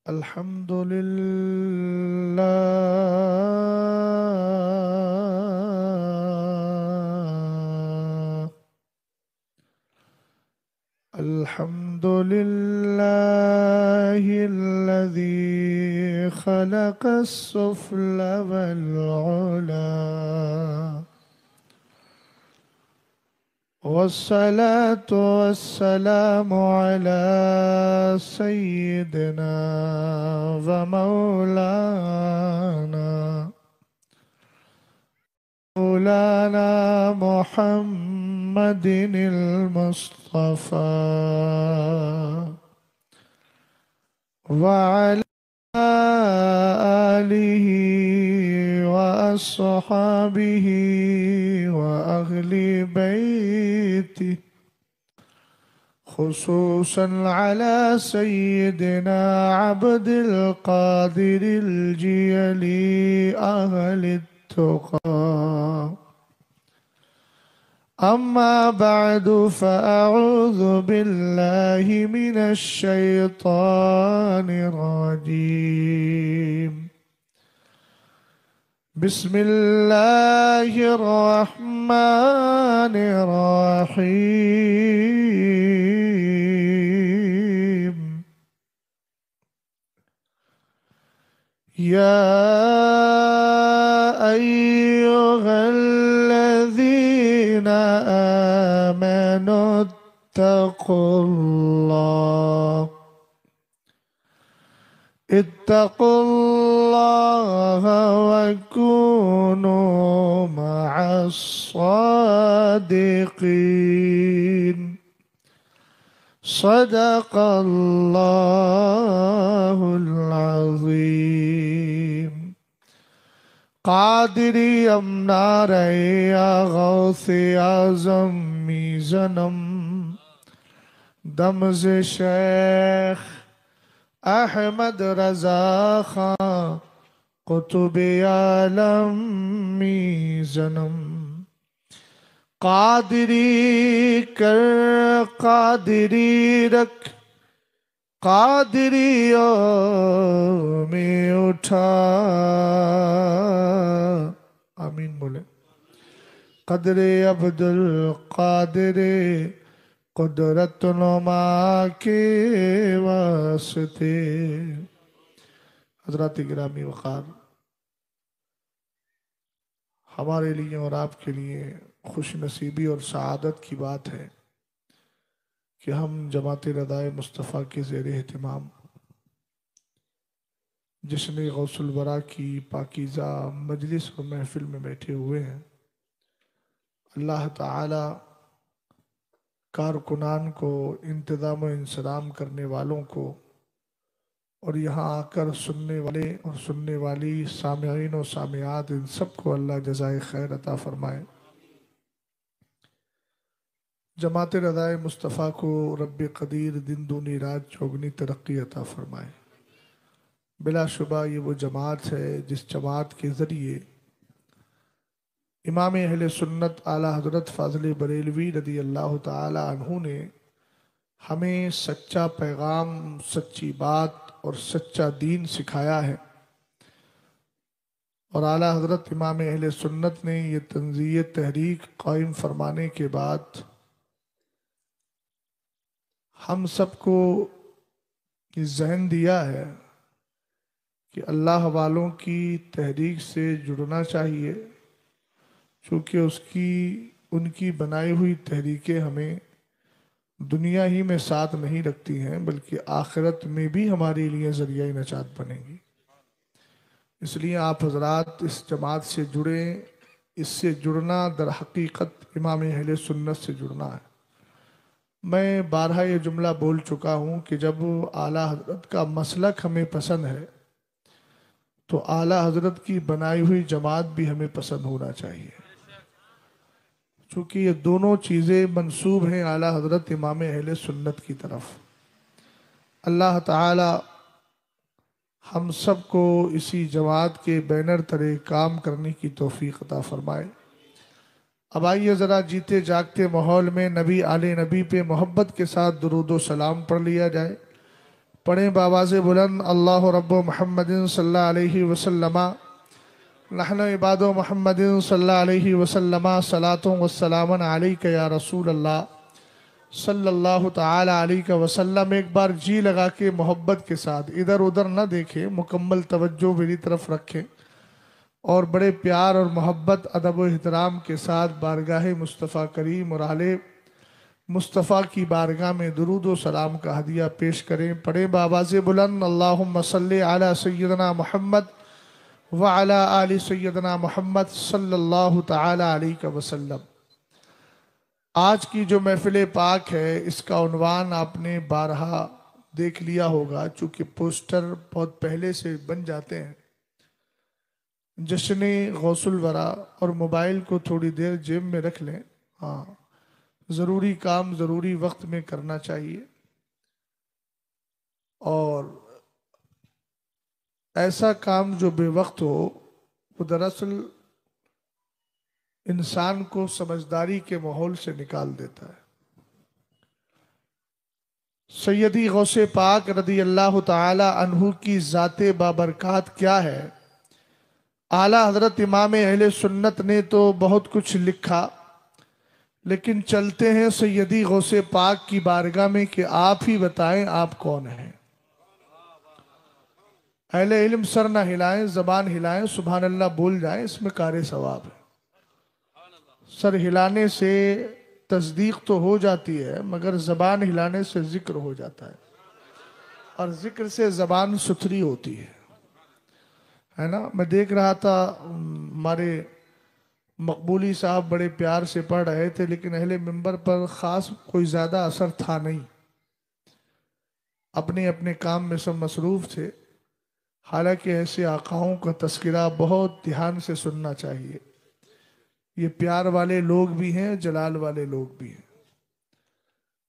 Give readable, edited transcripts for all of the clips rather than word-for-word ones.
الحمد لله الحمد لله الذي خلق السفل والعلا والصلاة والسلام على سيدنا ومولانا محمد المصطفى وعلى آله وأصحابه وأهل بيته خصوصا على سيدنا عبد القادر الجيلي أهل التقى. أما بعد فأعوذ بالله من الشيطان الرجيم. بسم الله الرحمن الرحيم. يا أيها الذين آمنوا اتقوا الله وكونوا مع الصادقين. صدق الله العظيم. قادری امنا رہے یا غوث اعظم میزنم دمز شیخ احمد رضا خان قطب عالم میزنم. قادری کر قادری رکھ قادریوں میں اٹھا. آمین بولے. قدر عبد القادر قدرت نما کے واسطے. حضرات گرامی وقار، ہمارے لیے اور آپ کے لیے خوش نصیبی اور سعادت کی بات ہے کہ ہم جماعت ردائے مصطفیٰ کے زیر اہتمام جس نے غوث الورا کی پاکیزہ مجلس اور محفل میں بیٹھے ہوئے ہیں، اللہ تعالی کارکنان کو، انتظام و انصرام کرنے والوں کو، اور یہاں آ کر سننے والے اور سننے والی سامعین و سامعات، ان سب کو اللہ جزائے خیر عطا فرمائے. جماعت رضائے مصطفیٰ کو رب قدیر دن دونی رات چوگنی ترقی عطا فرمائے. بلا شبہ یہ وہ جماعت ہے جس جماعت کے ذریعے امام اہل سنت اعلیٰ حضرت فاضل بریلوی رضی اللہ تعالی عنہ نے ہمیں سچا پیغام، سچی بات اور سچا دین سکھایا ہے، اور اعلیٰ حضرت امام اہل سنت نے یہ تنزیہ تحریک قائم فرمانے کے بعد ہم سب کو یہ ذہن دیا ہے کہ اللہ والوں کی تحریک سے جڑنا چاہیے، چونکہ ان کی بنائی ہوئی تحریکیں ہمیں دنیا ہی میں ساتھ نہیں رکھتی ہیں بلکہ آخرت میں بھی ہمارے لیے ذریعہ نجات بنیں گی. اس لیے آپ حضرات اس جماعت سے جڑیں. اس سے جڑنا در حقیقت امام اہل سنت سے جڑنا ہے. میں بارہا یہ جملہ بول چکا ہوں کہ جب اعلیٰ حضرت کا مسلک ہمیں پسند ہے تو اعلیٰ حضرت کی بنائی ہوئی جماعت بھی ہمیں پسند ہونا چاہیے، چونکہ یہ دونوں چیزیں منسوب ہیں اعلیٰ حضرت امام اہل سنت کی طرف. اللہ تعالی ہم سب کو اسی جماعت کے بینر تلے کام کرنے کی توفیق عطا فرمائے. اب آئیے ذرا جیتے جاگتے ماحول میں نبی آل نبی پہ محبت کے ساتھ درود و سلام پڑھ لیا جائے. پڑھیں بآواز بلند اللہ رب محمد صلی اللہ علیہ وسلم نحن عباد محمد صلی اللہ علیہ وسلم صلاۃ والسلام علیک یا رسول اللہ صلی اللہ تعالی علیہ وسلم۔ ایک بار جی لگا کے محبت کے ساتھ ادھر ادھر نہ دیکھیں، مکمل توجہ میری طرف رکھیں اور بڑے پیار اور محبت ادب و احترام کے ساتھ بارگاہ مصطفیٰ کریم اور اہل مصطفیٰ کی بارگاہ میں درود و سلام کا ہدیہ پیش کریں۔ پڑھیں بآواز بلند اللہم صلی علی سیدنا محمد وعلی آل سیدنا محمد صلی اللہ تعالی علیہ وسلم۔ آج کی جو محفل پاک ہے اس کا عنوان آپ نے بارہا دیکھ لیا ہوگا، چونکہ پوسٹر بہت پہلے سے بن جاتے ہیں۔ جشن غوث الورا، اور موبائل کو تھوڑی دیر جیب میں رکھ لیں، ہاں ضروری کام ضروری وقت میں کرنا چاہیے، اور ایسا کام جو بے وقت ہو وہ دراصل انسان کو سمجھداری کے ماحول سے نکال دیتا ہے۔ سیدی غوث پاک رضی اللہ تعالی عنہ کی ذات بابرکات کیا ہے؟ اعلیٰ حضرت امام اہل سنت نے تو بہت کچھ لکھا، لیکن چلتے ہیں سیدی غوث پاک کی بارگاہ میں کہ آپ ہی بتائیں آپ کون ہیں۔ اہل علم سر نہ ہلائیں، زبان ہلائیں، سبحان اللہ بول جائیں، اس میں کار ثواب ہے۔ سر ہلانے سے تصدیق تو ہو جاتی ہے، مگر زبان ہلانے سے ذکر ہو جاتا ہے، اور ذکر سے زبان ستھری ہوتی ہے نا۔ میں دیکھ رہا تھا ہمارے مقبولی صاحب بڑے پیار سے پڑھ رہے تھے، لیکن اہل منبر پر خاص کوئی زیادہ اثر تھا نہیں، اپنے اپنے کام میں سب مصروف تھے۔ حالانکہ ایسے آقاؤں کا تذکرہ بہت دھیان سے سننا چاہیے، یہ پیار والے لوگ بھی ہیں، جلال والے لوگ بھی ہیں۔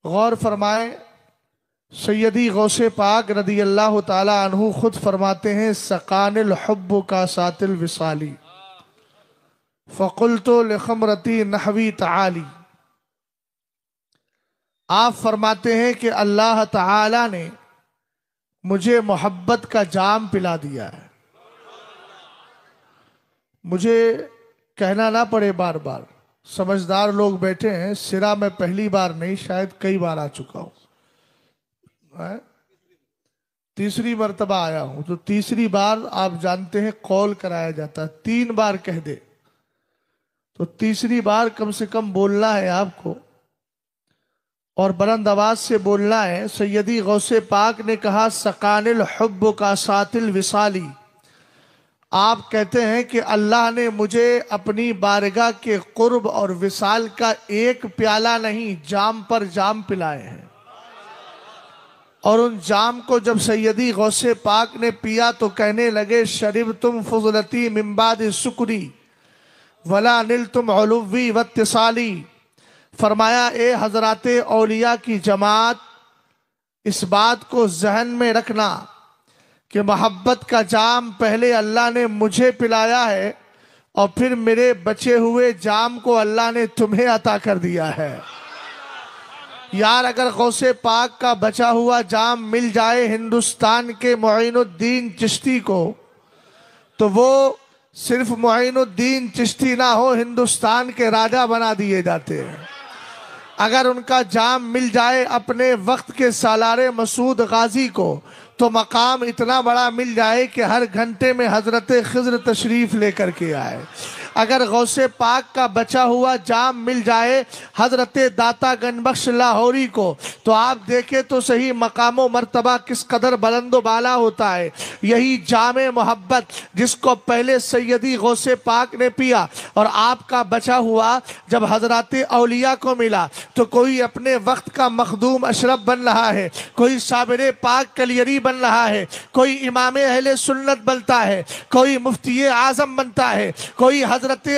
غور فرمائیں، سیدی غوث پاک رضی اللہ تعالی عنہ خود فرماتے ہیں سقان الحب کا سات الوصالی فقلت لخمرتی نحوی تعالی۔ آپ فرماتے ہیں کہ اللہ تعالی نے مجھے محبت کا جام پلا دیا ہے، مجھے کہنا نہ پڑے بار بار۔ سمجھدار لوگ بیٹھے ہیں، سرا میں پہلی بار نہیں شاید کئی بار آ چکا ہوں، تیسری مرتبہ آیا ہوں، تو تیسری بار آپ جانتے ہیں قول کرایا جاتا ہے، 3 بار کہہ دے تو تیسری بار کم سے کم بولنا ہے آپ کو، اور بلند آواز سے بولنا ہے۔ سیدی غوث پاک نے کہا سقان الحب کا سات الوصالی، آپ کہتے ہیں کہ اللہ نے مجھے اپنی بارگاہ کے قرب اور وصال کا ایک پیالہ نہیں، جام پر جام پلائے ہیں، اور ان جام کو جب سیدی غوث پاک نے پیا تو کہنے لگے شربتم فضلتی من بعد سکری ولا نلتم علوی واتصالی۔ فرمایا اے حضرات اولیاء کی جماعت، اس بات کو ذہن میں رکھنا کہ محبت کا جام پہلے اللہ نے مجھے پلایا ہے، اور پھر میرے بچے ہوئے جام کو اللہ نے تمہیں عطا کر دیا ہے۔ یار اگر غوث پاک کا بچا ہوا جام مل جائے ہندوستان کے معین الدین چشتی کو، تو وہ صرف معین الدین چشتی نہ ہو، ہندوستان کے راجہ بنا دیے جاتے ہیں۔ اگر ان کا جام مل جائے اپنے وقت کے سالار مسعود غازی کو، تو مقام اتنا بڑا مل جائے کہ ہر گھنٹے میں حضرت خضر تشریف لے کر کے آئے۔ اگر غوث پاک کا بچا ہوا جام مل جائے حضرت داتا گنج بخش لاہوری کو، تو آپ دیکھیں تو صحیح مقام و مرتبہ کس قدر بلند و بالا ہوتا ہے۔ یہی جام محبت جس کو پہلے سیدی غوث پاک نے پیا، اور آپ کا بچا ہوا جب حضرات اولیاء کو ملا، تو کوئی اپنے وقت کا مخدوم اشرف بن رہا ہے، کوئی صابر پاک کلیری بن رہا ہے، کوئی امام اہل سنت بنتا ہے، کوئی مفتی اعظم بنتا ہے، کوئی حضرت حضرت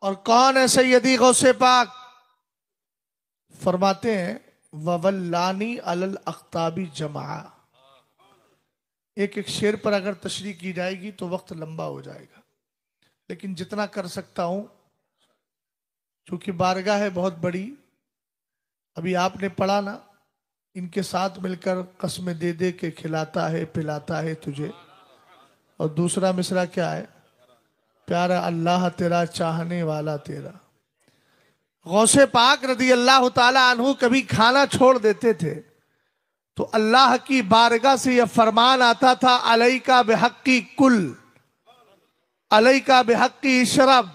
اور کون ہے سیدی غوث پاک؟ فرماتے ہیں وَوَلَّانِي عَلَى الْأَخْتَابِ جَمَعَ۔ ایک ایک شعر پر اگر تشریح کی جائے گی تو وقت لمبا ہو جائے گا، لیکن جتنا کر سکتا ہوں چونکہ بارگاہ ہے بہت بڑی۔ ابھی آپ نے پڑھا نا، ان کے ساتھ مل کر قسمیں دے دے کے کھلاتا ہے پلاتا ہے تجھے، اور دوسرا مصرع کیا ہے؟ پیارا اللہ تیرا چاہنے والا تیرا۔ غوث پاک رضی اللہ تعالی عنہ کبھی کھانا چھوڑ دیتے تھے تو اللہ کی بارگاہ سے یہ فرمان آتا تھا، علیکا بحقی کل، علیکا بحقی اشرب۔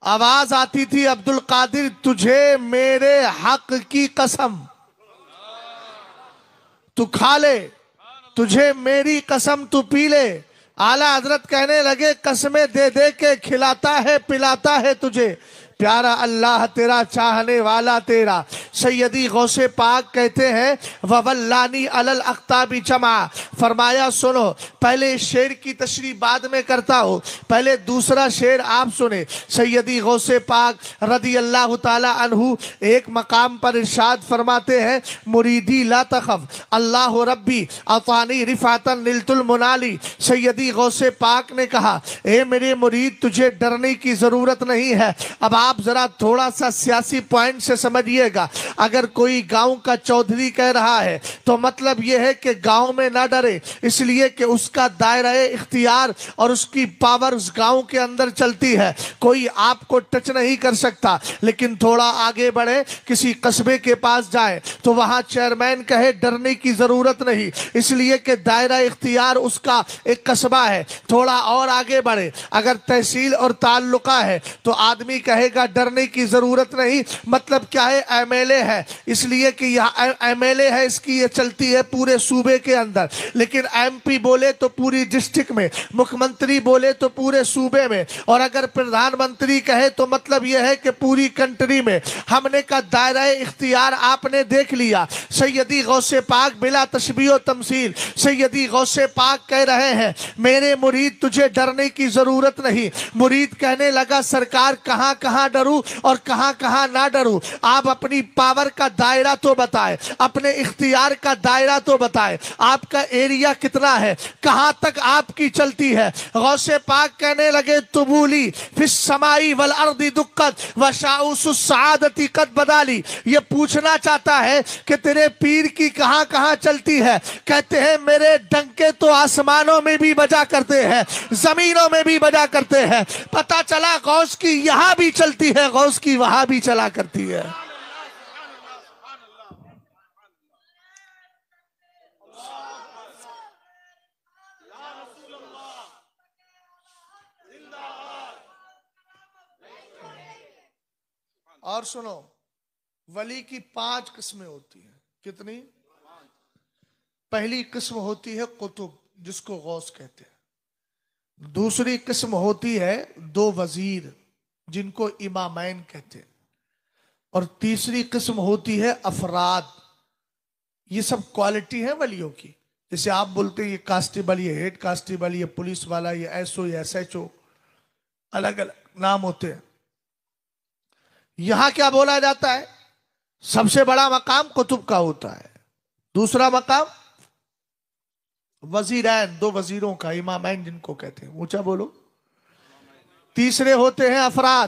آواز آتی تھی عبدالقادر تجھے میرے حق کی قسم، تو کھا لے، تجھے میری قسم تو پی لے۔ اعلیٰ حضرت کہنے لگے قسمیں دے دے کے کھلاتا ہے پلاتا ہے تجھے، پیارا اللہ تیرا چاہنے والا تیرا۔ سیدی غوث پاک کہتے ہیں وَوَلَّانِي عَلَى الْأَخْتَابِ جَمَعَ۔ فرمایا سنو، پہلے شعر کی تشریح بعد میں کرتا ہوں، پہلے دوسرا شعر آپ سنیں۔ سیدی غوث پاک رضی اللہ تعالی عنہ ایک مقام پر ارشاد فرماتے ہیں، مریدی لا تخف اللہ ربی اعطانی رفعتا نلت المنالی۔ سیدی غوث پاک نے کہا اے میرے مرید تجھے ڈرنے کی ضرورت نہیں ہے۔ اب آپ ذرا تھوڑا سا سیاسی پوائنٹ سے سمجھئے گا، اگر کوئی گاؤں کا چودھری کہہ رہا ہے تو مطلب یہ ہے کہ گاؤں میں نہ ڈرے، اس لیے کہ اس کا دائرہ اختیار اور اس کی پاور اس گاؤں کے اندر چلتی ہے، کوئی آپ کو ٹچ نہیں کر سکتا۔ لیکن تھوڑا آگے بڑھے، کسی قصبے کے پاس جائیں تو وہاں چیئرمین کہے ڈرنے کی ضرورت نہیں، اس لیے کہ دائرہ اختیار اس کا ایک قصبہ ہے۔ تھوڑا اور آگے بڑھے، اگر تحصیل اور تعلقہ ہے تو آدمی کہے گا ڈرنے کی ضرورت نہیں، مطلب کیا ہے؟ ایم ایل اے ہے، اس لیے کہ یہاں ایم ایل اے ہے، اس کی یہ چلتی ہے پورے صوبے کے اندر۔ لیکن ایم پی بولے تو پوری ڈسٹرکٹ میں، مکھ منتری بولے تو پورے صوبے میں، اور اگر پردھان منتری کہے تو مطلب یہ ہے کہ پوری کنٹری میں۔ ہم نے کا دائرہ اختیار آپ نے دیکھ لیا۔ سیدی غوث پاک بلا تشبیہ و تمثیل سیدی غوث پاک کہہ رہے ہیں میرے مرید تجھے ڈرنے کی ضرورت نہیں۔ مرید کہنے لگا سرکار کہاں کہاں ڈروں اور کہاں کہاں نہ ڈروں؟ آپ اپنی پاور کا دائرہ تو بتائے، اپنے اختیار کا دائرہ تو بتائے، آپ کا ایریا کتنا ہے، کہاں تک آپ کی چلتی ہے؟ غوث پاک کہنے لگے تبولی فی السمائی والارض دقت وشاؤس السعادتی قد بدالی۔ یہ پوچھنا چاہتا ہے کہ تیرے پیر کی کہاں کہاں چلتی ہے؟ کہتے ہیں میرے ڈنکے تو آسمانوں میں بھی بجا کرتے ہیں، زمینوں میں بھی بجا کرتے ہیں۔ پتہ چلا غوث کی یہاں بھی چلتی ہے، غوث کی وہاں بھی چلا کرتی ہے۔ اور سنو، ولی کی 5 قسمیں ہوتی ہیں۔ کتنی؟ پہلی قسم ہوتی ہے قطب، جس کو غوث کہتے ہیں۔ دوسری قسم ہوتی ہے 2 وزیر، جن کو امامین کہتے ہیں۔ اور تیسری قسم ہوتی ہے افراد۔ یہ سب کوالٹی ہیں ولیوں کی، جیسے آپ بولتے ہیں یہ کانسٹیبل، یہ ہیڈ کانسٹیبل، یہ پولیس والا، یہ ایس او، یہ ایس ایچ او، الگ الگ نام ہوتے ہیں۔ یہاں کیا بولا جاتا ہے؟ سب سے بڑا مقام قطب کا ہوتا ہے، دوسرا مقام وزیرین، 2 وزیروں کا، امامین جن کو کہتے ہیں، اونچا بولو۔ تیسرے ہوتے ہیں افراد،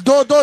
2-2,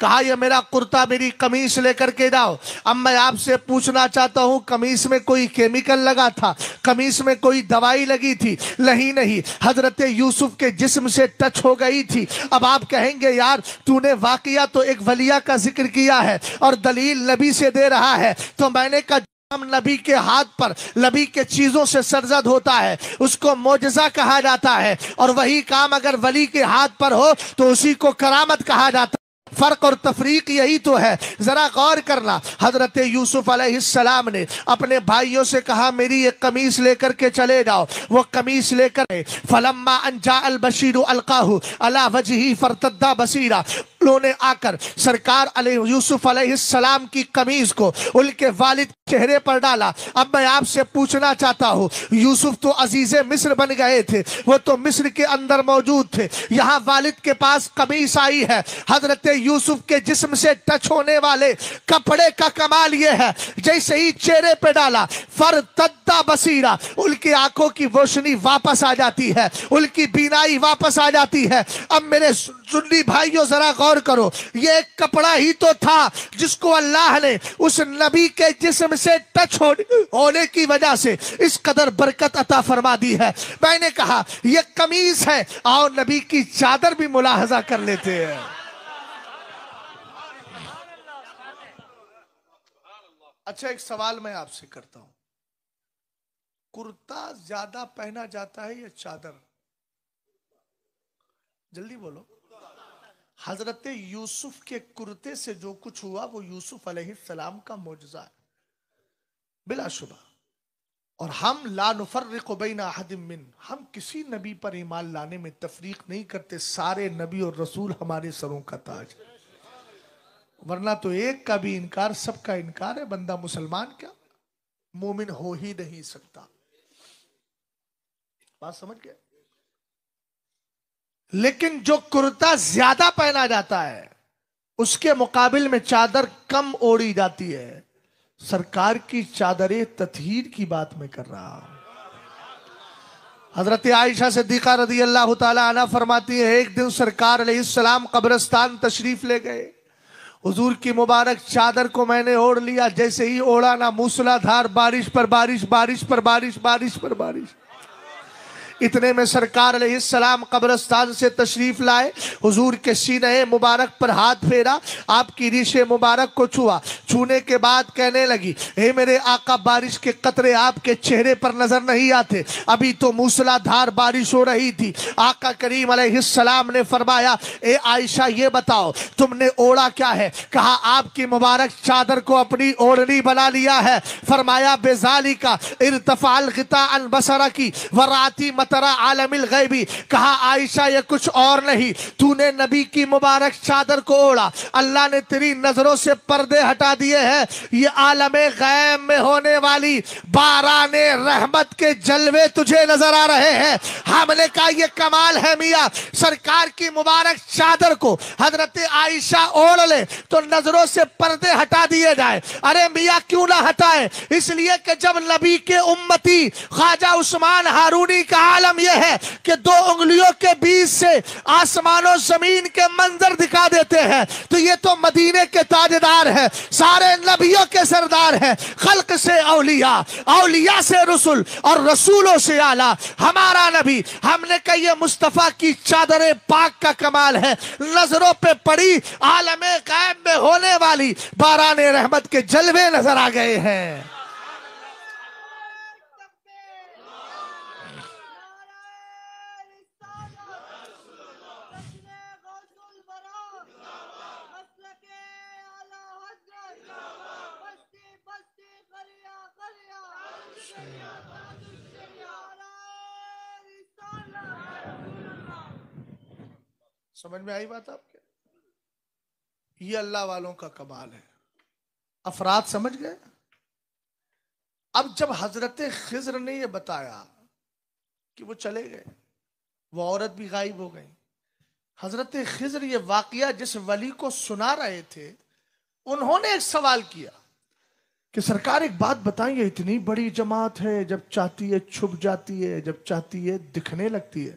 کہا یہ میرا کرتا میری قمیص لے کر کے جاؤ. اب میں آپ سے پوچھنا چاہتا ہوں قمیص میں کوئی کیمیکل لگا تھا؟ قمیص میں کوئی دوائی لگی تھی؟ نہیں. حضرت یوسف کے جسم سے ٹچ ہو گئی تھی. اب آپ کہیں گے یار تو نے واقعہ تو ایک ولیہ کا ذکر کیا ہے اور دلیل نبی سے دے رہا ہے. تو میں نے کہا نبی کے ہاتھ پر نبی کے چیزوں سے سرزد ہوتا ہے اس کو معجزہ کہا جاتا ہے، اور وہی کام اگر ولی کے ہاتھ پر ہو تو اسی کو کرامت کہا جاتا ہے. فرق اور تفریق یہی تو ہے. ذرا غور کرنا، حضرت یوسف علیہ السلام نے اپنے بھائیوں سے کہا میری ایک قمیص لے کر کے چلے جاؤ. وہ قمیص لے کر فلما ان جاء البشیر القاہ علی وجہہ فارتد بصیرا، انہوں نے آ کر سرکار علیہ یوسف علیہ السلام کی قمیص کو ان کے والد چہرے پر ڈالا. اب میں آپ سے پوچھنا چاہتا ہوں یوسف تو عزیز مصر بن گئے تھے، وہ تو مصر کے اندر موجود تھے، یہاں والد کے پاس قمیص آئی ہے. حضرت یوسف کے جسم سے ٹچ ہونے والے کپڑے کا کمال یہ ہے جیسے ہی چہرے پہ ڈالا فارتد بصیرا، ان کی آنکھوں کی روشنی واپس آ جاتی ہے، ان کی بینائی واپس آ جاتی ہے. اب میرے سنی بھائیوں ذرا غور کرو، یہ ایک کپڑا ہی تو تھا جس کو اللہ نے اس نبی کے جسم سے ٹچ ہونے کی وجہ سے اس قدر برکت عطا فرما دی ہے. میں نے کہا یہ قمیص ہے، اور نبی کی چادر بھی ملاحظہ کر لیتے ہیں. اچھا ایک سوال میں آپ سے کرتا ہوں، کرتا زیادہ پہنا جاتا ہے یا چادر؟ جلدی بولو. حضرت یوسف کے کرتے سے جو کچھ ہوا وہ یوسف علیہ السلام کا معجزہ ہے بلا شبہ. اور ہم لا نفرق بین احد من، ہم کسی نبی پر ایمان لانے میں تفریق نہیں کرتے، سارے نبی اور رسول ہمارے سروں کا تاج ہے. ورنہ تو ایک کا بھی انکار سب کا انکار ہے، بندہ مسلمان کیا مومن ہو ہی نہیں سکتا. بات سمجھ گئے؟ لیکن جو کرتا زیادہ پہنا جاتا ہے اس کے مقابل میں چادر کم اوڑی جاتی ہے. سرکار کی چادر تطہیر کی بات میں کر رہا ہوں. حضرت عائشہ صدیقہ رضی اللہ تعالی عنہ فرماتی ہے ایک دن سرکار علیہ السلام قبرستان تشریف لے گئے. حضور کی مبارک چادر کو میں نے اوڑھ لیا، جیسے ہی اوڑھا نا موسلا دھار بارش پر بارش، بارش پر بارش، بارش پر بارش. اتنے میں سرکار علیہ السلام قبرستان سے تشریف لائے، حضور کے سینے مبارک پر ہاتھ پھیرا، آپ کی ریش مبارک کو چھوا. چھونے کے بعد کہنے لگی اے میرے آقا بارش کے قطرے آپ کے چہرے پر نظر نہیں آتے، ابھی تو موسلا دھار بارش ہو رہی تھی. آقا کریم علیہ السلام نے فرمایا اے عائشہ یہ بتاؤ تم نے اوڑھا کیا ہے؟ کہا آپ کی مبارک چادر کو اپنی اوڑھنی بنا لیا ہے. فرمایا بذالک ارتفع الغطاء عن بصرک وراتی ترا عالم الغیبی. کہا عائشہ یہ کچھ اور نہیں، تو نے نبی کی مبارک چادر کو اوڑھا، اللہ نے تیری نظروں سے پردے ہٹا دیے ہیں، یہ عالم غیب میں ہونے والی باران رحمت کے جلوے تجھے نظر آ رہے ہیں. ہم نے کہا یہ کمال ہے میاں، سرکار کی مبارک چادر کو حضرت عائشہ اوڑھ لے تو نظروں سے پردے ہٹا دیے جائے. ارے میاں کیوں نہ ہٹائے؟ اس لیے کہ جب نبی کے امتی خواجہ عثمان ہارونی کا عالم یہ ہے کہ دو انگلیوں کے بیچ سے آسمان و زمین کے منظر دکھا دیتے ہیں، تو یہ تو مدینے کے تاجدار ہیں، سارے نبیوں کے سردار ہیں. خلق سے اولیاء، اولیاء سے رسول، اور رسولوں سے اعلیٰ ہمارا نبی. ہم نے کہا یہ مصطفیٰ کی چادر پاک کا کمال ہے، نظروں پہ پڑی عالم غیب میں ہونے والی باران رحمت کے جلوے نظر آ گئے ہیں. سمجھ میں آئی بات آپ کے؟ یہ اللہ والوں کا کمال ہے. افراد سمجھ گئے؟ اب جب حضرت خضر نے یہ بتایا کہ وہ چلے گئے، وہ عورت بھی غائب ہو گئی. حضرت خضر یہ واقعہ جس ولی کو سنا رہے تھے انہوں نے ایک سوال کیا کہ سرکار ایک بات بتائیں، یہ اتنی بڑی جماعت ہے، جب چاہتی ہے چھپ جاتی ہے، جب چاہتی ہے دکھنے لگتی ہے.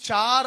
4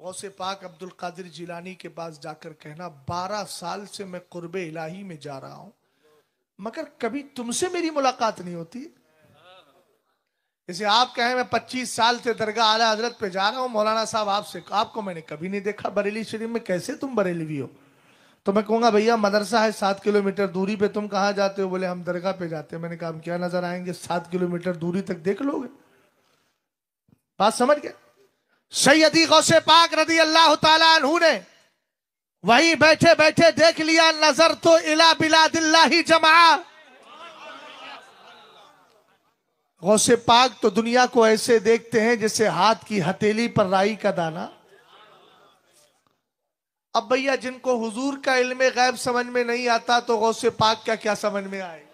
غوث پاک عبد القادر جیلانی کے پاس جا کر کہنا 12 سال سے میں قرب الہی میں جا رہا ہوں مگر کبھی تم سے میری ملاقات نہیں ہوتی. جیسے آپ کہیں میں 25 سال سے درگاہ اعلیٰ حضرت پہ جا رہا ہوں مولانا صاحب آپ کو میں نے کبھی نہیں دیکھا بریلی شریف میں، کیسے تم بریلوی ہو؟ تو میں کہوں گا بھیا مدرسہ ہے 7 کلومیٹر دوری پہ، تم کہاں جاتے ہو؟ بولے ہم درگاہ پہ جاتے ہیں. میں نے کہا ہم کیا نظر آئیں گے؟ 7 کلومیٹر دوری تک دیکھ لو گے. بات سمجھ گئے؟ سیدی غوث پاک رضی اللہ تعالیٰ عنہ نے وہیں بیٹھے بیٹھے دیکھ لیا نظر تو الی بلاد اللہ جمعہ. غوث پاک تو دنیا کو ایسے دیکھتے ہیں جیسے ہاتھ کی ہتھیلی پر رائی کا دانہ. اب بھیا جن کو حضور کا علم غیب سمجھ میں نہیں آتا تو غوث پاک کیا سمجھ میں آئے؟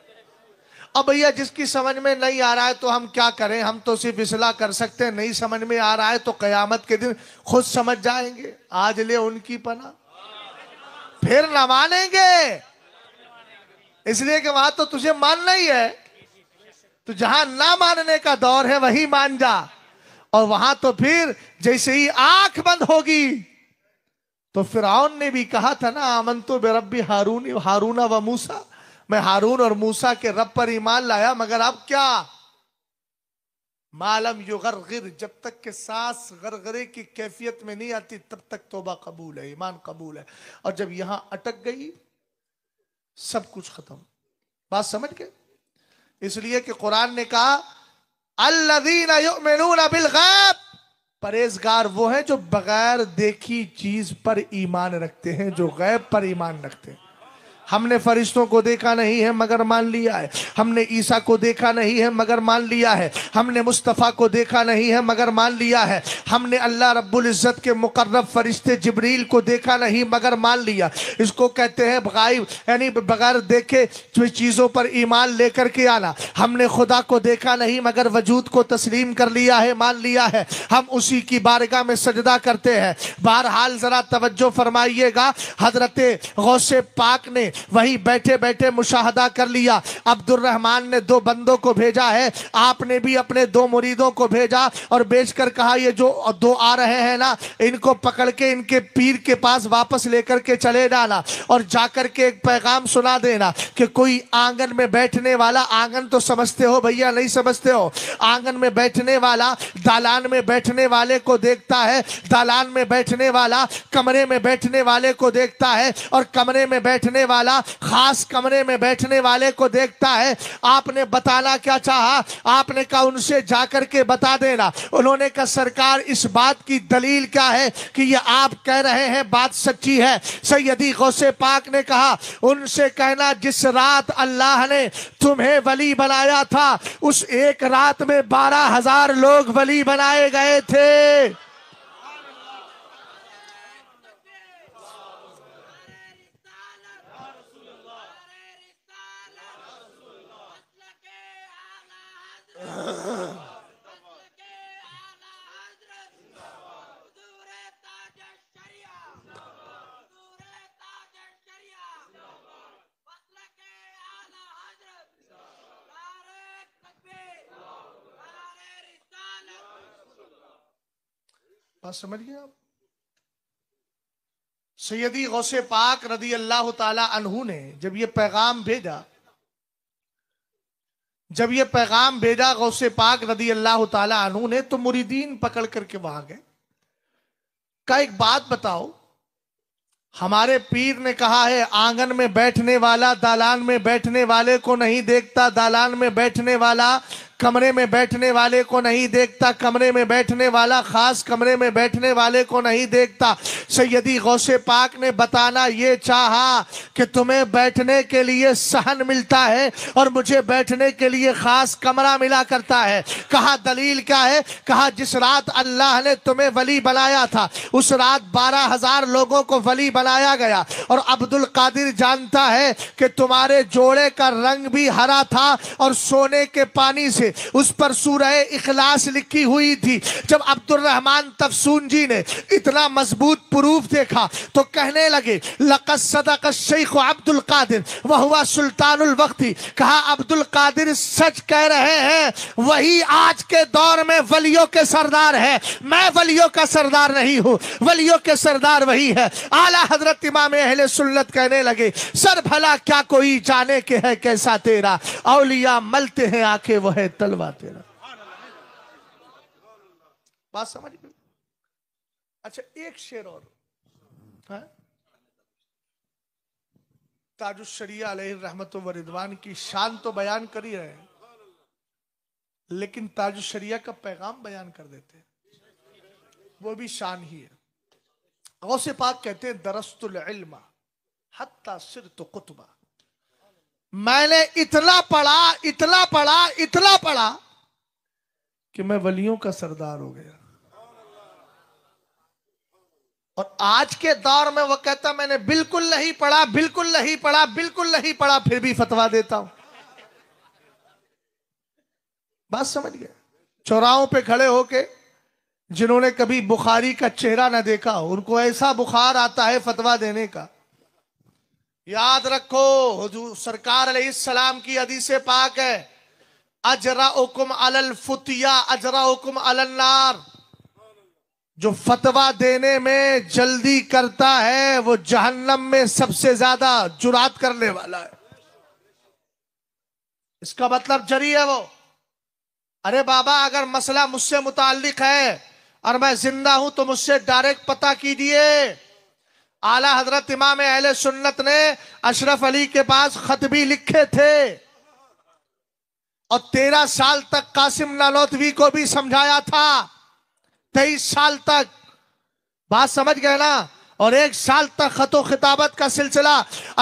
اب بھیا جس کی سمجھ میں نہیں آ رہا ہے تو ہم کیا کریں؟ ہم تو صرف اصلاح کر سکتے ہیں. نہیں سمجھ میں آ رہا ہے تو قیامت کے دن خود سمجھ جائیں گے. آج لے ان کی پناہ پھر نہ مانیں گے، اس لیے کہ وہاں تو تجھے ماننا ہی ہے. تو جہاں نہ ماننے کا دور ہے وہی مان جا. اور وہاں تو پھر جیسے ہی آنکھ بند ہوگی تو فرعون نے بھی کہا تھا نا آمنتو برب ہارون و موسیٰ، میں ہارون اور موسیٰ کے رب پر ایمان لایا. مگر اب کیا؟ معلوم یغرغر، جب تک کہ سانس غرغرے کی کیفیت میں نہیں آتی تب تک توبہ قبول ہے، ایمان قبول ہے. اور جب یہاں اٹک گئی سب کچھ ختم. بات سمجھ گئے؟ اس لیے کہ قرآن نے کہا الذین یؤمنون بالغیب، پرہیزگار وہ ہیں جو بغیر دیکھی چیز پر ایمان رکھتے ہیں، جو غیب پر ایمان رکھتے ہیں. ہم نے فرشتوں کو دیکھا نہیں ہے مگر مان لیا ہے. ہم نے عیسیٰ کو دیکھا نہیں ہے مگر مان لیا ہے. ہم نے مصطفیٰ کو دیکھا نہیں ہے مگر مان لیا ہے. ہم نے اللہ رب العزت کے مقرب فرشتے جبریل کو دیکھا نہیں مگر مان لیا. اس کو کہتے ہیں غائب، یعنی بغیر دیکھے چیزوں پر ایمان لے کر کے آنا. ہم نے خدا کو دیکھا نہیں مگر وجود کو تسلیم کر لیا ہے، مان لیا ہے. ہم اسی کی بارگاہ میں سجدہ کرتے ہیں. بہرحال ذرا توجہ فرمائیے گا، حضرت غوث پاک نے وہی بیٹھے بیٹھے مشاہدہ کر لیا. عبد الرحمن نے 2 بندوں کو بھیجا ہے، آپ نے بھی اپنے 2 مریدوں کو بھیجا اور بیچ کر کہا یہ جو 2 آ رہے ہیں نا ان کو پکڑ کے ان کے پیر کے پاس واپس لے کر کے چلے جانا اور جا کر کے ایک پیغام سنا دینا کہ کوئی آنگن میں بیٹھنے والا، آنگن تو سمجھتے ہو بھیا؟ نہیں سمجھتے ہو؟ آنگن میں بیٹھنے والا دالان میں بیٹھنے والے کو دیکھتا ہے، دالان میں بیٹھنے والا کمرے میں بیٹھنے والے کو دیکھتا ہے، اور کمرے میں بیٹھنے والا خاص کمرے میں بیٹھنے والے کو دیکھتا ہے. آپ نے بتانا کیا چاہا؟ آپ نے کہا ان سے جا کر کے بتا دینا. انہوں نے کہا سرکار اس بات کی دلیل کیا ہے کہ یہ آپ کہہ رہے ہیں بات سچی ہے؟ سیدی غوث پاک نے کہا ان سے کہنا جس رات اللہ نے تمہیں ولی بنایا تھا اس ایک رات میں 12,000 لوگ ولی بنائے گئے تھے. بات سمجھ گئے آپ؟ سیدی غوث پاک رضی اللہ تعالی عنہ نے جب یہ پیغام بھیجا غوث پاک رضی اللہ تعالی عنہ نے تو مریدین پکڑ کر کے وہاں گئے. کہا ایک بات بتاؤ، ہمارے پیر نے کہا ہے آنگن میں بیٹھنے والا دالان میں بیٹھنے والے کو نہیں دیکھتا، دالان میں بیٹھنے والا کمرے میں بیٹھنے والے کو نہیں دیکھتا، کمرے میں بیٹھنے والا خاص کمرے میں بیٹھنے والے کو نہیں دیکھتا. سیدی غوث پاک نے بتانا یہ چاہا کہ تمہیں بیٹھنے کے لیے صحن ملتا ہے اور مجھے بیٹھنے کے لیے خاص کمرہ ملا کرتا ہے. کہا دلیل کیا ہے؟ کہا جس رات اللہ نے تمہیں ولی بنایا تھا اس رات 12,000 لوگوں کو ولی بنایا گیا. اور عبد القادر جانتا ہے کہ تمہارے جوڑے کا رنگ بھی ہرا تھا اور سونے کے پانی سے اس پر سورہ اخلاص لکھی ہوئی تھی۔ جب عبد الرحمن تفسون جی نے اتنا مضبوط پروف دیکھا تو کہنے لگے لقد صدق الشیخ عبد القادر وہو سلطان الوقت، کہا عبد القادر سچ کہہ رہے ہیں، وہی آج کے دور میں ولیوں کے سردار ہے، میں ولیوں کا سردار نہیں ہوں، ولیوں کے سردار وہی ہے۔ اعلیٰ حضرت امام اہل سنت کہنے لگے سر بھلا کیا کوئی جانے کے ہے کیسا تیرا، اولیاء ملتے ہیں آنکھیں وہ ہے تلوا تیرا۔ بات سمجھ گئے؟ اچھا ایک شعر اور، تاج الشریعہ علیہ الرحمت و رضوان کی شان تو بیان کر ہی رہے ہیں، لیکن تاج الشریعہ کا پیغام بیان کر دیتے ہیں، وہ بھی شان ہی ہے۔ غوث پاک کہتے ہیں درست العلم حتی صرت قطبہ، میں نے اتنا پڑھا کہ میں ولیوں کا سردار ہو گیا۔ اور آج کے دور میں وہ کہتا میں نے بالکل نہیں پڑھا پھر بھی فتویٰ دیتا ہوں۔ بات سمجھ گئے؟ چوراہوں پہ کھڑے ہو کے جنہوں نے کبھی بخاری کا چہرہ نہ دیکھا ان کو ایسا بخار آتا ہے فتویٰ دینے کا۔ یاد رکھو حضور سرکار علیہ السلام کی حدیث پاک ہے اجرؤکم علی الفتیا اجرؤکم علی النار، جو فتویٰ دینے میں جلدی کرتا ہے وہ جہنم میں سب سے زیادہ جرات کرنے والا ہے۔ اس کا مطلب جری ہے وہ، ارے بابا اگر مسئلہ مجھ سے متعلق ہے اور میں زندہ ہوں تو مجھ سے ڈائریکٹ پتہ کیجئے۔ اعلیٰ حضرت امام اہل سنت نے اشرف علی کے پاس خط بھی لکھے تھے اور 13 سال تک قاسم نانوتوی کو بھی سمجھایا تھا، 23 سال تک۔ بات سمجھ گئے نا؟ اور 1 سال تک خط و خطابت کا سلسلہ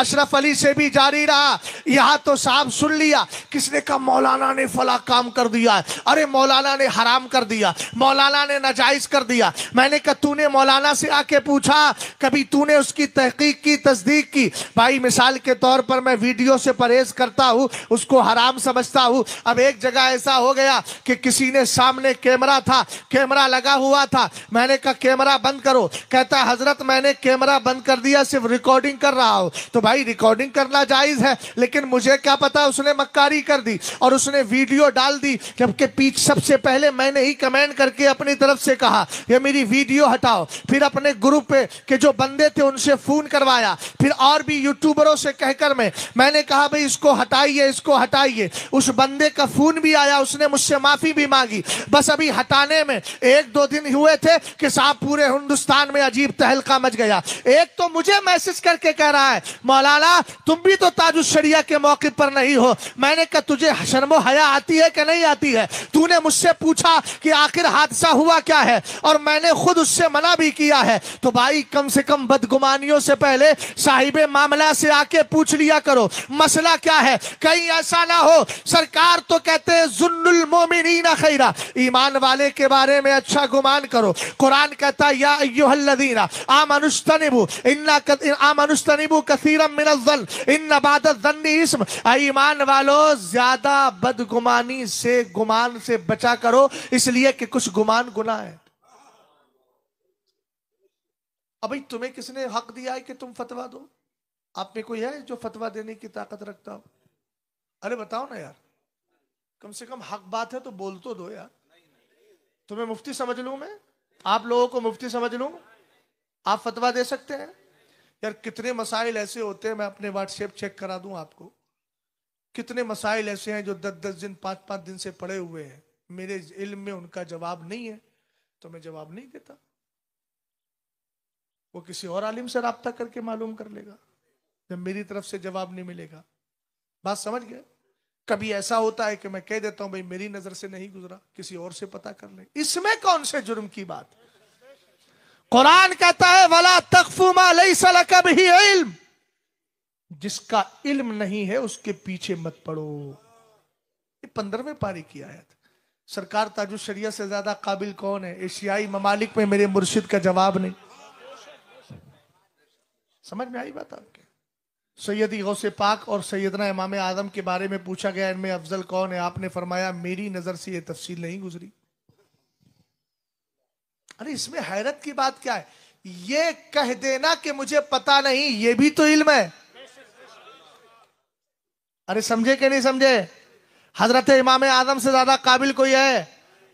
اشرف علی سے بھی جاری رہا۔ یہاں تو صاحب سن لیا کس نے کہا مولانا نے فلاں کام کر دیا، ارے مولانا نے حرام کر دیا، مولانا نے ناجائز کر دیا۔ میں نے کہا تو نے مولانا سے آ کے پوچھا، کبھی تو نے اس کی تحقیق کی، تصدیق کی؟ بھائی مثال کے طور پر میں ویڈیو سے پرہیز کرتا ہوں، اس کو حرام سمجھتا ہوں۔ اب ایک جگہ ایسا ہو گیا کہ کسی نے سامنے کیمرہ تھا، کیمرہ لگا ہوا تھا، میں نے کہا کیمرہ بند کرو، کہتا ہے حضرت میں نے کیمرہ بند کر دیا، صرف ریکارڈنگ کر رہا ہوں۔ تو بھائی ریکارڈنگ کرنا جائز ہے، لیکن مجھے کیا پتا اس نے مکاری کر دی اور اس نے ویڈیو ڈال دی، جبکہ پیچھے سب سے پہلے میں نے ہی کمنٹ کر کے اپنی طرف سے کہا یہ میری ویڈیو ہٹاؤ، پھر اپنے گروپ پہ کہ جو بندے تھے ان سے فون کروایا، پھر اور بھی یوٹیوبروں سے کہہ کر میں نے کہا بھئی اس کو ہٹائیے۔ اس بندے کا فون بھی آیا، اس نے مجھ سے معافی بھی مانگی۔ بس ابھی ہٹانے میں 1-2 دن ہوئے تھے کہ صاحب پورے ہندوستان میں عجیب تہلکہ مچ گیا۔ ایک تو مجھے میسج کر کے کہہ رہا ہے مولانا تم بھی تو تاج الشریعہ کے موقف پر نہیں ہو۔ میں نے کہا تجھے شرم و حیا آتی ہے کہ نہیں آتی ہے؟ تو نے مجھ سے پوچھا کہ آخر حادثہ ہوا کیا ہے اور میں نے خود اس سے منع بھی کیا ہے۔ تو بھائی کم سے کم بدگمانیوں سے پہلے صاحب معاملہ سے آ کے پوچھ لیا کرو مسئلہ کیا ہے، کہیں ایسا نہ ہو۔ سرکار تو کہتے ہیں ظن المومنین خیرا، ایمان والے کے بارے میں اچھا گمان کرو۔ قرآن کہتا ہے یا ایھا الذین آمنوا اجتنبوا کثیرا من الظن ان بعض الظن اثم، ایمان والو زیادہ بدگمانی سے، گمان سے بچا کرو، اس لیے کہ کچھ گمان گناہ ہے۔ ابھی تمہیں کس نے حق دیا ہے کہ تم فتویٰ دو؟ آپ میں کوئی ہے جو فتویٰ دینے کی طاقت رکھتا ہو؟ ارے بتاؤ نا یار، کم سے کم حق بات ہے تو بول تو دو یار۔ تمہیں مفتی سمجھ لوں میں؟ آپ لوگوں کو مفتی سمجھ لوں؟ آپ فتویٰ دے سکتے ہیں؟ یار کتنے مسائل ایسے ہوتے ہیں، میں اپنے واٹس ایپ چیک کرا دوں آپ کو، کتنے مسائل ایسے ہیں جو 10 دن 5 دن سے پڑے ہوئے ہیں، میرے علم میں ان کا جواب نہیں ہے تو میں جواب نہیں دیتا، وہ کسی اور عالم سے رابطہ کر کے معلوم کر لے گا جب میری طرف سے جواب نہیں ملے گا۔ بات سمجھ گئے؟ کبھی ایسا ہوتا ہے کہ میں کہہ دیتا ہوں بھئی میری نظر سے نہیں گزرا، کسی اور سے پتہ کر لیں، اس میں کون سے جرم کی بات؟ قرآن کہتا ہے وَلَا تَقْفُ مَا لَيْسَ لَكَ بِهِ عِلْم، جس کا علم نہیں ہے اس کے پیچھے مت پڑو۔ یہ 15ویں پاری کی آیت۔ سرکار تاج الشریعہ سے زیادہ قابل کون ہے؟ ایشیائی ممالک میں میرے مرشد کا جواب نہیں۔ سمجھ میں آئی بات آپ کے؟ سیدی غوث پاک اور سیدنا امام اعظم کے بارے میں پوچھا گیا ان میں افضل کون ہے؟ آپ نے فرمایا میری نظر سے یہ تفصیل نہیں گزری۔ ارے اس میں حیرت کی بات کیا ہے؟ یہ کہہ دینا کہ مجھے پتا نہیں، یہ بھی تو علم ہے۔ ارے سمجھے کہ نہیں سمجھے؟ حضرت امام اعظم سے زیادہ قابل کوئی ہے؟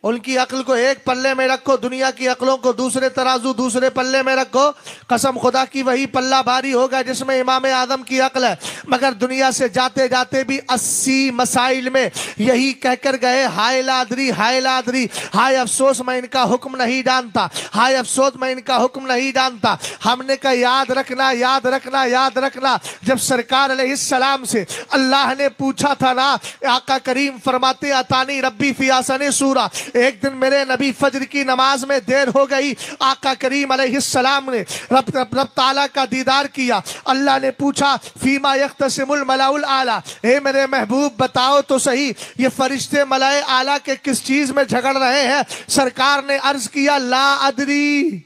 ان کی عقل کو ایک پلے میں رکھو، دنیا کی عقلوں کو دوسرے ترازو دوسرے پلے میں رکھو، قسم خدا کی وہی پلہ بھاری ہوگا جس میں امام اعظم کی عقل ہے۔ مگر دنیا سے جاتے جاتے بھی 80 مسائل میں یہی کہہ کر گئے، ہائے لادری ہائے لادری، ہائے افسوس میں ان کا حکم نہیں جانتا، ہائے افسوس میں ان کا حکم نہیں جانتا۔ ہم نے کہا یاد رکھنا یاد رکھنا یاد رکھنا، جب سرکار علیہ السلام سے اللہ نے پوچھا تھا نا، آقا کریم فرماتے اتانی ربی فی احسن سورہ، ایک دن میرے نبی فجر کی نماز میں دیر ہو گئی، آقا کریم علیہ السلام نے رب تعالیٰ کا دیدار کیا۔ اللہ نے پوچھا فیما یختصم الملأ الاعلیٰ، اے میرے محبوب بتاؤ تو صحیح یہ فرشتے ملائے اعلیٰ کے کس چیز میں جھگڑ رہے ہیں؟ سرکار نے عرض کیا لا ادری،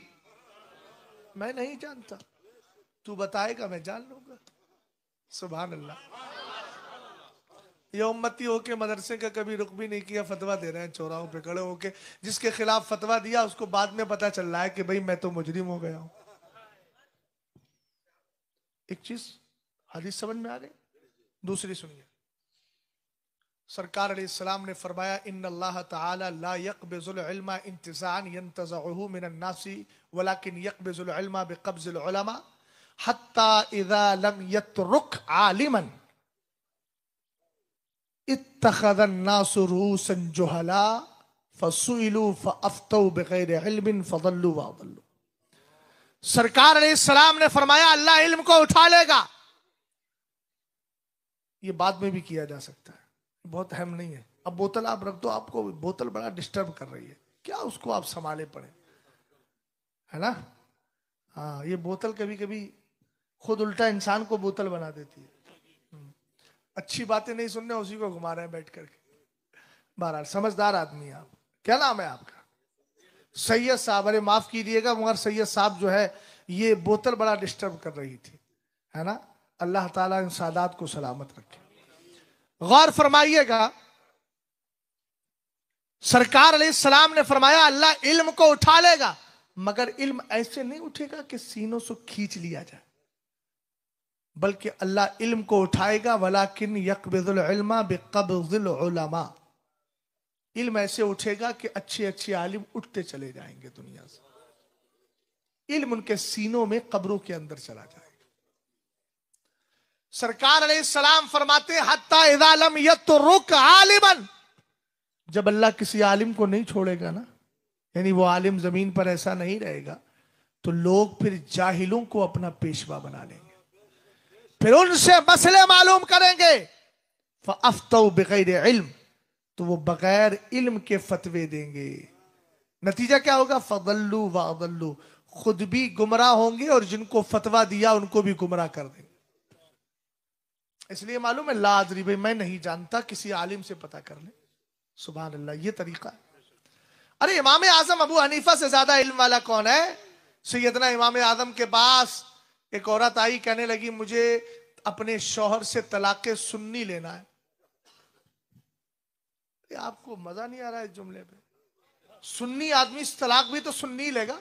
میں نہیں جانتا، تو بتائے گا میں جان لوں گا۔ سبحان اللہ۔ یہ امتی ہو کے مدرسے کا کبھی رخ بھی نہیں کیا، فتویٰ دے رہے ہیں چوراہوں پہ کھڑے ہو کے، جس کے خلاف فتویٰ دیا اس کو بعد میں پتا چل رہا ہے کہ بھئی میں تو مجرم ہو گیا ہوں۔ ایک چیز حدیث سمجھ میں آ گئی؟ دوسری سنیے، سرکار علیہ السلام نے فرمایا ان اللہ تعالی لا يقبض العلم انتزاعا ينتزعه من الناس ولكن يقبض العلم بقبض العلماء حتى اذا لم يترك عالما اتخذ الناس رؤوسا جهلا فسئلوا فافتوا بغیر علم فضلوا واضلوا۔ سرکار علیہ السلام نے فرمایا اللہ علم کو اٹھا لے گا۔ یہ بعد میں بھی کیا جا سکتا ہے، بہت اہم نہیں ہے۔ اب بوتل آپ رکھ دو، آپ کو بوتل بڑا ڈسٹرب کر رہی ہے، کیا اس کو آپ سنبھالے پڑے، ہے نا؟ ہاں، یہ بوتل کبھی کبھی خود الٹا انسان کو بوتل بنا دیتی ہے۔ اچھی باتیں نہیں سننے، اسی کو گھما رہے ہیں بیٹھ کر کے۔ بہرحال سمجھدار آدمی ہے آپ۔ کیا نام ہے آپ کا؟ سید صاحب۔ ارے معاف کیجیے گا مگر سید صاحب جو ہے یہ بوتل بڑا ڈسٹرب کر رہی تھی، ہے نا؟ اللہ تعالیٰ ان سادات کو سلامت رکھے۔ غور فرمائیے گا، سرکار علیہ السلام نے فرمایا اللہ علم کو اٹھا لے گا، مگر علم ایسے نہیں اٹھے گا کہ سینوں سے کھینچ لیا جائے، بلکہ اللہ علم کو اٹھائے گا ولیکن یقبض العلم بقبض العلماء۔ علم ایسے اٹھے گا کہ اچھے اچھے عالم اٹھتے چلے جائیں گے دنیا سے، علم ان کے سینوں میں قبروں کے اندر چلا جائے گا۔ سرکار علیہ السلام فرماتے ہیں حتی اذا لم یترک عالما، جب اللہ کسی عالم کو نہیں چھوڑے گا نا، یعنی وہ عالم زمین پر ایسا نہیں رہے گا، تو لوگ پھر جاہلوں کو اپنا پیشوا بنا لیں گے، پھر ان سے مسئلے معلوم کریں گے۔ فَأَفْتَوْا بِغَيْرِ عِلْم، تو وہ بغیر علم کے فتوے دیں گے، نتیجہ کیا ہوگا؟ فَضَلُّوا وَأَضَلُّوا، خود بھی گمراہ ہوں گے اور جن کو فتوہ دیا ان کو بھی گمراہ کر دیں گے۔ اس لیے معلوم ہے لا ادری، بھئی میں نہیں جانتا، کسی عالم سے پتہ کر لیں۔ سبحان اللہ، یہ طریقہ ہے۔ ارے امام اعظم ابو حنیفہ سے زیادہ علم والا کون ہے؟ سیدنا امام اعظم کے پاس ایک عورت آئی، کہنے لگی مجھے اپنے شوہر سے طلاق سنی لینا ہے۔ آپ کو مزہ نہیں آ رہا ہے اس جملے پہ؟ سنی آدمی طلاق بھی تو سنی لے گا۔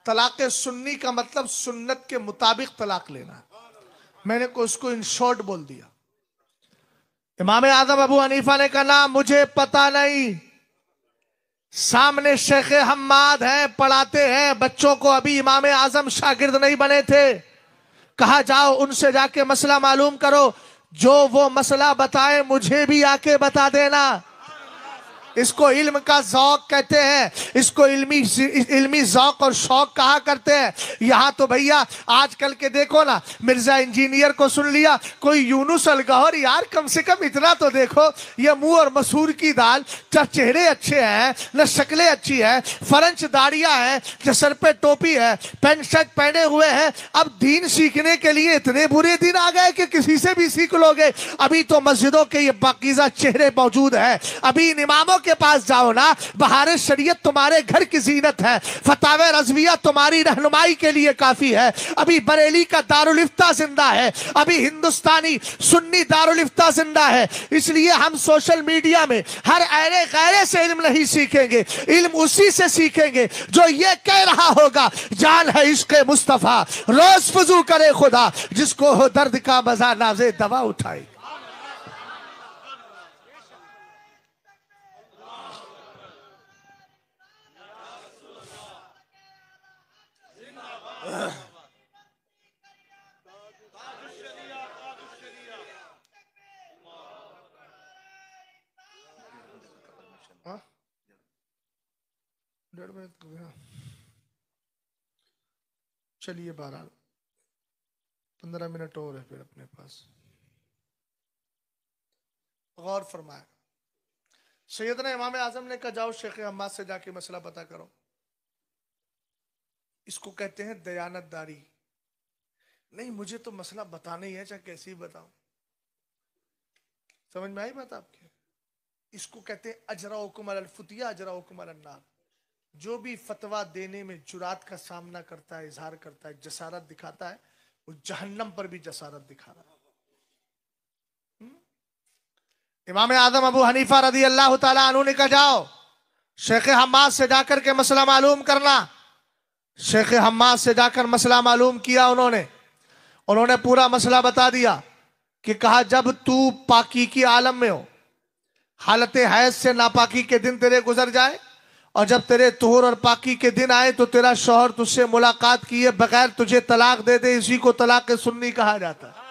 طلاق سنی کا مطلب سنت کے مطابق طلاق لینا ہے، میں نے اس کو ان شارٹ بول دیا۔ امام اعظم ابو حنیفہ نے کہا نا مجھے پتا نہیں، سامنے شیخ حماد ہیں پڑھاتے ہیں بچوں کو، ابھی امام اعظم شاگرد نہیں بنے تھے، کہا جاؤ ان سے جا کے مسئلہ معلوم کرو، جو وہ مسئلہ بتائے مجھے بھی آ کے بتا دینا۔ اس کو علم کا ذوق کہتے ہیں، اس کو علمی ذوق اور شوق کہا کرتے ہیں۔ یہاں تو بھیا آج کل کے دیکھو نا، مرزا انجینئر کو سن لیا، کوئی یونس الگہر، یار کم سے کم اتنا تو دیکھو، یہ منہ اور مسور کی دال، نہ چہرے اچھے ہیں نہ شکلیں اچھی ہیں، فرنچ داڑیاں ہیں، جو سر پہ ٹوپی ہے، پینٹ شرٹ پہنے ہوئے ہیں۔ اب دین سیکھنے کے لیے اتنے برے دن آ گئے کہ کسی سے بھی سیکھ لو گے۔ ابھی تو مسجدوں کے یہ پاکیزہ چہرے موجود ہیں، ابھی ان اماموں کے پاس جاؤ نا، بہار شریعت تمہارے گھر کی زینت ہے، فتاوی رضویہ تمہاری رہنمائی کے لیے کافی ہے، ابھی بریلی کا دارالفتہ زندہ ہے، ابھی ہندوستانی سنی دارالفتہ زندہ ہے۔ اس لیے ہم سوشل میڈیا میں ہر ایرے غیرے سے علم نہیں سیکھیں گے، علم اسی سے سیکھیں گے جو یہ کہہ رہا ہوگا جان ہے عشق مصطفیٰ، روز فضو کرے خدا، جس کو ہو درد کا مزہ نازے دوا اٹھائے۔ ڈیڑھ منٹ ہو گیا، چلیے 15 منٹ اور ہے پھر اپنے پاس۔ غور فرمائے، سیدنا امام اعظم نے کہا جاؤ شیخ حماد سے جا کے مسئلہ پتا کرو۔ اس کو کہتے ہیں دیانت داری۔ نہیں مجھے تو مسئلہ بتانا ہی ہے، چاہے کیسے ہی بتاؤں۔ سمجھ میں آئی بات آپ کے؟ اس کو کہتے ہیں اجراؤکم علی الفتیہ اجراؤکم علی النار۔ جو بھی فتویٰ دینے میں جرات کا سامنا کرتا ہے، اظہار کرتا ہے، جسارت دکھاتا ہے، وہ جہنم پر بھی جسارت دکھا رہا ہے۔ امام اعظم ابو حنیفہ رضی اللہ تعالیٰ عنہ نے کہا جاؤ شیخ حماد سے جا کر کے مسئلہ معلوم کرنا۔ شیخ حماد سے جا کر مسئلہ معلوم کیا انہوں نے پورا مسئلہ بتا دیا کہ کہا جب تو پاکی کی عالم میں ہو، حالت حیض سے ناپاکی کے دن تیرے گزر جائے، اور جب تیرے طہور اور پاکی کے دن آئے تو تیرا شوہر تجھ سے ملاقات کیے بغیر تجھے طلاق دے دے، اسی کو طلاق سنی کہا جاتا ہے۔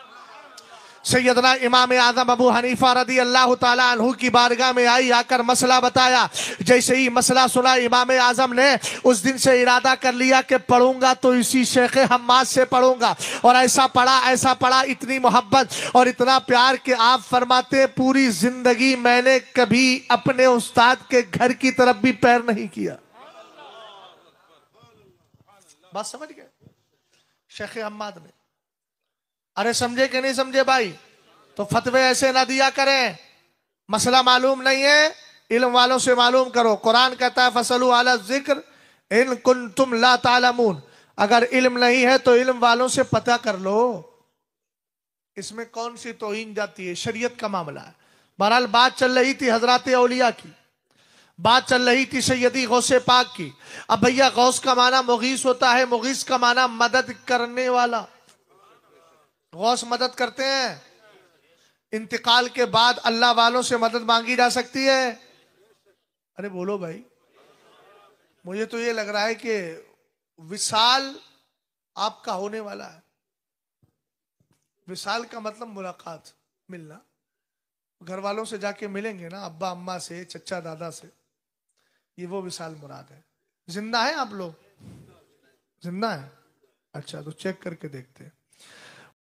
سیدنا امام اعظم ابو حنیفہ رضی اللہ تعالیٰ عنہ کی بارگاہ میں آئی، آ کر مسئلہ بتایا۔ جیسے ہی مسئلہ سنا امام اعظم نے اس دن سے ارادہ کر لیا کہ پڑھوں گا تو اسی شیخ حماد سے پڑھوں گا، اور ایسا پڑھا، اتنی محبت اور اتنا پیار کہ آپ فرماتے پوری زندگی میں نے کبھی اپنے استاد کے گھر کی طرف بھی پیر نہیں کیا۔ بات سمجھ گئے؟ شیخ حماد نے، ارے سمجھے کہ نہیں سمجھے بھائی؟ تو فتوے ایسے نہ دیا کریں۔ مسئلہ معلوم نہیں ہے، علم والوں سے معلوم کرو۔ قرآن کہتا ہے فَاسْأَلُوا أَهْلَ الذِّكْرِ إِن كُنتُمْ لَا تَعْلَمُونَ۔ اگر علم نہیں ہے تو علم والوں سے پتہ کر لو۔ اس میں کون سی توہین جاتی ہے؟ شریعت کا معاملہ ہے۔ بہرحال بات چل رہی تھی حضرات اولیاء کی، بات چل رہی تھی سیدی غوث پاک کی۔ اب بھیا غوث کا معنی مغیث ہوتا ہے، مغیث کا معنی مدد کرنے والا۔ غوث مدد کرتے ہیں، انتقال کے بعد اللہ والوں سے مدد مانگی جا سکتی ہے؟ ارے بولو بھائی، مجھے تو یہ لگ رہا ہے کہ وصال آپ کا ہونے والا ہے۔ وصال کا مطلب ملاقات، ملنا۔ گھر والوں سے جا کے ملیں گے نا، ابا اماں سے، چچا دادا سے، یہ وہ وصال مراد ہے۔ زندہ ہیں آپ لوگ؟ زندہ ہیں؟ اچھا تو چیک کر کے دیکھتے ہیں۔